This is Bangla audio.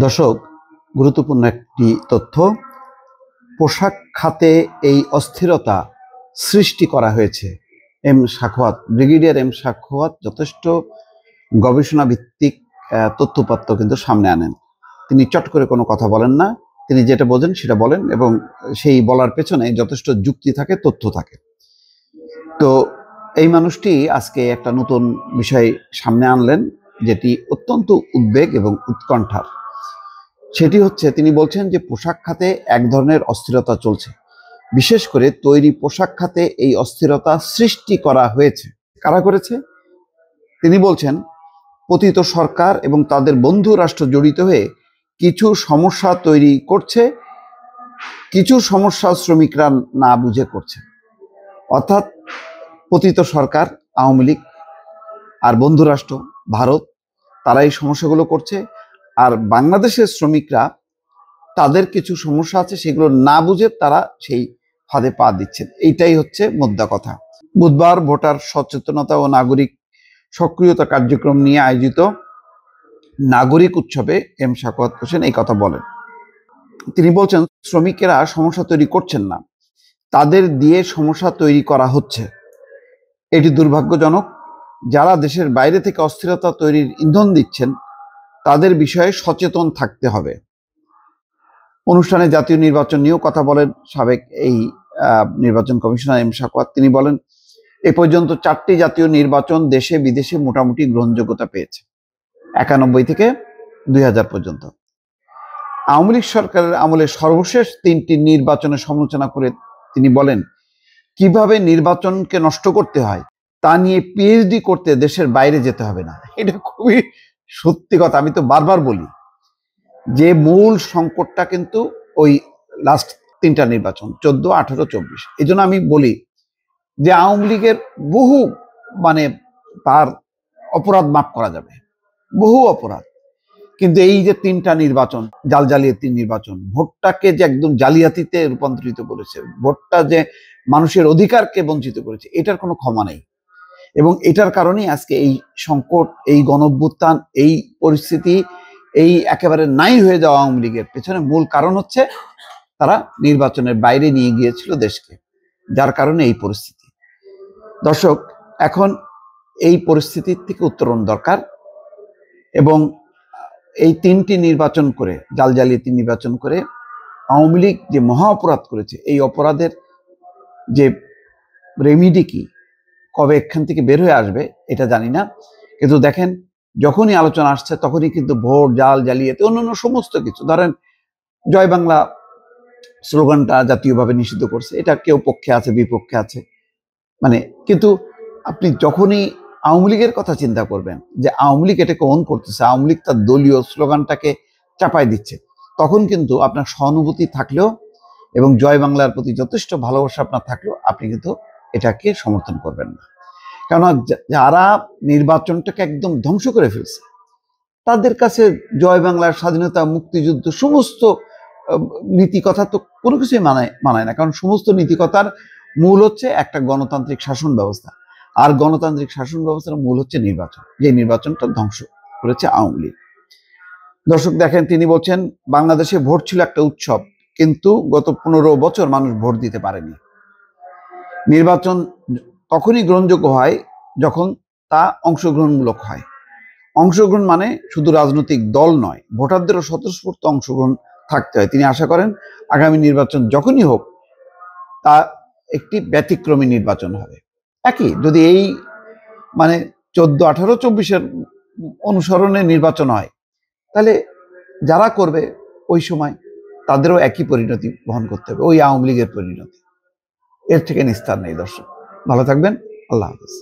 দর্শক, গুরুত্বপূর্ণ একটি তথ্য। পোশাক খাতে এই অস্থিরতা সৃষ্টি করা হয়েছে। ব্রিগেডিয়ার এম সাখাওয়াত যথেষ্ট গবেষণা ভিত্তিক তথ্যপাত্র কিন্তু সামনে আনেন। তিনি চট করে কোনো কথা বলেন না, তিনি যেটা বোঝেন সেটা বলেন এবং সেই বলার পেছনে যথেষ্ট যুক্তি থাকে, তথ্য থাকে। তো এই মানুষটি আজকে একটা নতুন বিষয় সামনে আনলেন, যেটি অত্যন্ত উদ্বেগ এবং উৎকণ্ঠার। সেটি হচ্ছে, তিনি বলছেন যে পোশাক খাতে এক ধরনের অস্থিরতা চলছে, বিশেষ করে তৈরি পোশাক খাতে এই অস্থিরতা সৃষ্টি করা হয়েছে। কারা করেছে? তিনি বলছেন পতিত সরকার এবং তাদের বন্ধু রাষ্ট্র জড়িত হয়ে কিছু সমস্যা তৈরি করছে, কিছু সমস্যা শ্রমিকরা না বুঝে করছে। অর্থাৎ পতিত সরকার, আওয়ামী লীগ আর বন্ধু রাষ্ট্র ভারত, তারা এই সমস্যাগুলো করছে, আর বাংলাদেশের শ্রমিকরা তাদের কিছু সমস্যা আছে, সেগুলো না বুঝে তারা সেই ফাঁদে পা দিচ্ছেন। এইটাই হচ্ছে মোদ্দা কথা। বুধবার ভোটার সচেতনতা ও নাগরিক সক্রিয়তা কার্যক্রম নিয়ে আয়োজিত নাগরিক উৎসবে এম সাখাওয়াত হোসেন এই কথা বলেন। তিনি বলছেন, শ্রমিকেরা সমস্যা তৈরি করছেন না, তাদের দিয়ে সমস্যা তৈরি করা হচ্ছে। এটি দুর্ভাগ্যজনক। যারা দেশের বাইরে থেকে অস্থিরতা তৈরির ইন্ধন দিচ্ছেন তাদের বিষয়ে সচেতন থাকতে হবে। অনুষ্ঠানে জাতীয় নির্বাচন নিয়েও কথা বলেন সাবেক এই নির্বাচন কমিশনার এম সাখাওয়াত। তিনি বলেন, এ পর্যন্ত 4টি জাতীয় নির্বাচন দেশে বিদেশে মোটামুটি গ্রহণযোগ্যতা পেয়েছে, 91 থেকে 2000 পর্যন্ত। আওয়ামী লীগ সরকারের আমলে সর্বশেষ 3টি নির্বাচনের সমালোচনা করে তিনি বলেন, কিভাবে নির্বাচনকে নষ্ট করতে হয় তা নিয়ে পিএইচডি করতে দেশের বাইরে যেতে হবে না। এটা খুবই সত্যি কথা। আমি তো বারবার বলি যে মূল সংকটটা কিন্তু ওই লাস্ট 3টা নির্বাচন, 14, 18, 24। এই জন্য আমি বলি যে আওয়ামী লীগের বহু তার অপরাধ মাফ করা যাবে, বহু অপরাধ, কিন্তু এই যে 3টা নির্বাচন, জালিয়াতির নির্বাচন, ভোটটাকে যে একদম জালিয়াতিতে রূপান্তরিত করেছে, ভোটটা যে মানুষের অধিকারকে বঞ্চিত করেছে, এটার কোনো ক্ষমা নেই। এবং এটার কারণেই আজকে এই সংকট, এই গণঅভ্যুত্থান, এই পরিস্থিতি, এই একেবারে নাই হয়ে যাওয়া আওয়ামী লীগের পেছনে মূল কারণ হচ্ছে তারা নির্বাচনের বাইরে নিয়ে গিয়েছিল দেশকে, যার কারণে এই পরিস্থিতি। দর্শক, এখন এই পরিস্থিতির থেকে উত্তরণ দরকার এবং এই 3টি নির্বাচন করে, জালিয়াতি নির্বাচন করে আওয়ামী লীগ যে মহা অপরাধ করেছে, এই অপরাধের যে রেমিডি কি, কবে এখান থেকে বের হয়ে আসবে এটা জানি না। কিন্তু দেখেন, যখনই আলোচনা আসছে তখনই কিন্তু ভোট, জালিয়াতি, অন্যান্য সমস্ত কিছু, ধরেন জয় বাংলা স্লোগানটা জাতীয়ভাবে নিষিদ্ধ করছে, এটা কেউ পক্ষে আছে, বিপক্ষে আছে, কিন্তু আপনি যখনই আওয়ামী লীগের কথা চিন্তা করবেন যে আওয়ামী লীগ এটাকে অন করতেছে, আওয়ামী লীগ তার দলীয় স্লোগানটাকে চাপাই দিচ্ছে, তখন কিন্তু আপনার সহানুভূতি থাকলেও এবং জয় বাংলার প্রতি যথেষ্ট ভালোবাসা আপনার থাকলেও আপনি কিন্তু এটাকে সমর্থন করবেন না। কেননা যারা নির্বাচনটাকে একদম ধ্বংস করে ফেলছে, তাদের কাছে জয় বাংলার স্বাধীনতা, মুক্তিযুদ্ধ, সমস্ত নীতিকথা তো কোনো কিছুই মানায় না। কারণ সমস্ত নীতিকথার মূল হচ্ছে একটা গণতান্ত্রিক শাসন ব্যবস্থা, আর গণতান্ত্রিক শাসন ব্যবস্থার মূল হচ্ছে নির্বাচন, যে নির্বাচনটা ধ্বংস করেছে আওয়ামী লীগ। দর্শক দেখেন, তিনি বলছেন, বাংলাদেশে ভোট ছিল একটা উৎসব, কিন্তু গত 15 বছর মানুষ ভোট দিতে পারেনি। নির্বাচন তখনই গ্রহণযোগ্য হয় যখন তা অংশগ্রহণমূলক হয়। অংশগ্রহণ মানে শুধু রাজনৈতিক দল নয়, ভোটারদেরও স্বতঃস্ফূর্ত অংশগ্রহণ থাকতে হয়। তিনি আশা করেন আগামী নির্বাচন যখনই হোক তা একটি ব্যতিক্রমী নির্বাচন হবে। একই যদি এই 14, 18, 24-এর অনুসরণে নির্বাচন হয়, তাহলে যারা করবে ওই সময় তাদেরও একই পরিণতি বহন করতে হবে, ওই আওয়ামী লীগের পরিণতি। এর থেকে নিস্তার নেই। দর্শক, ভালো থাকবেন। আল্লাহ হাফেজ।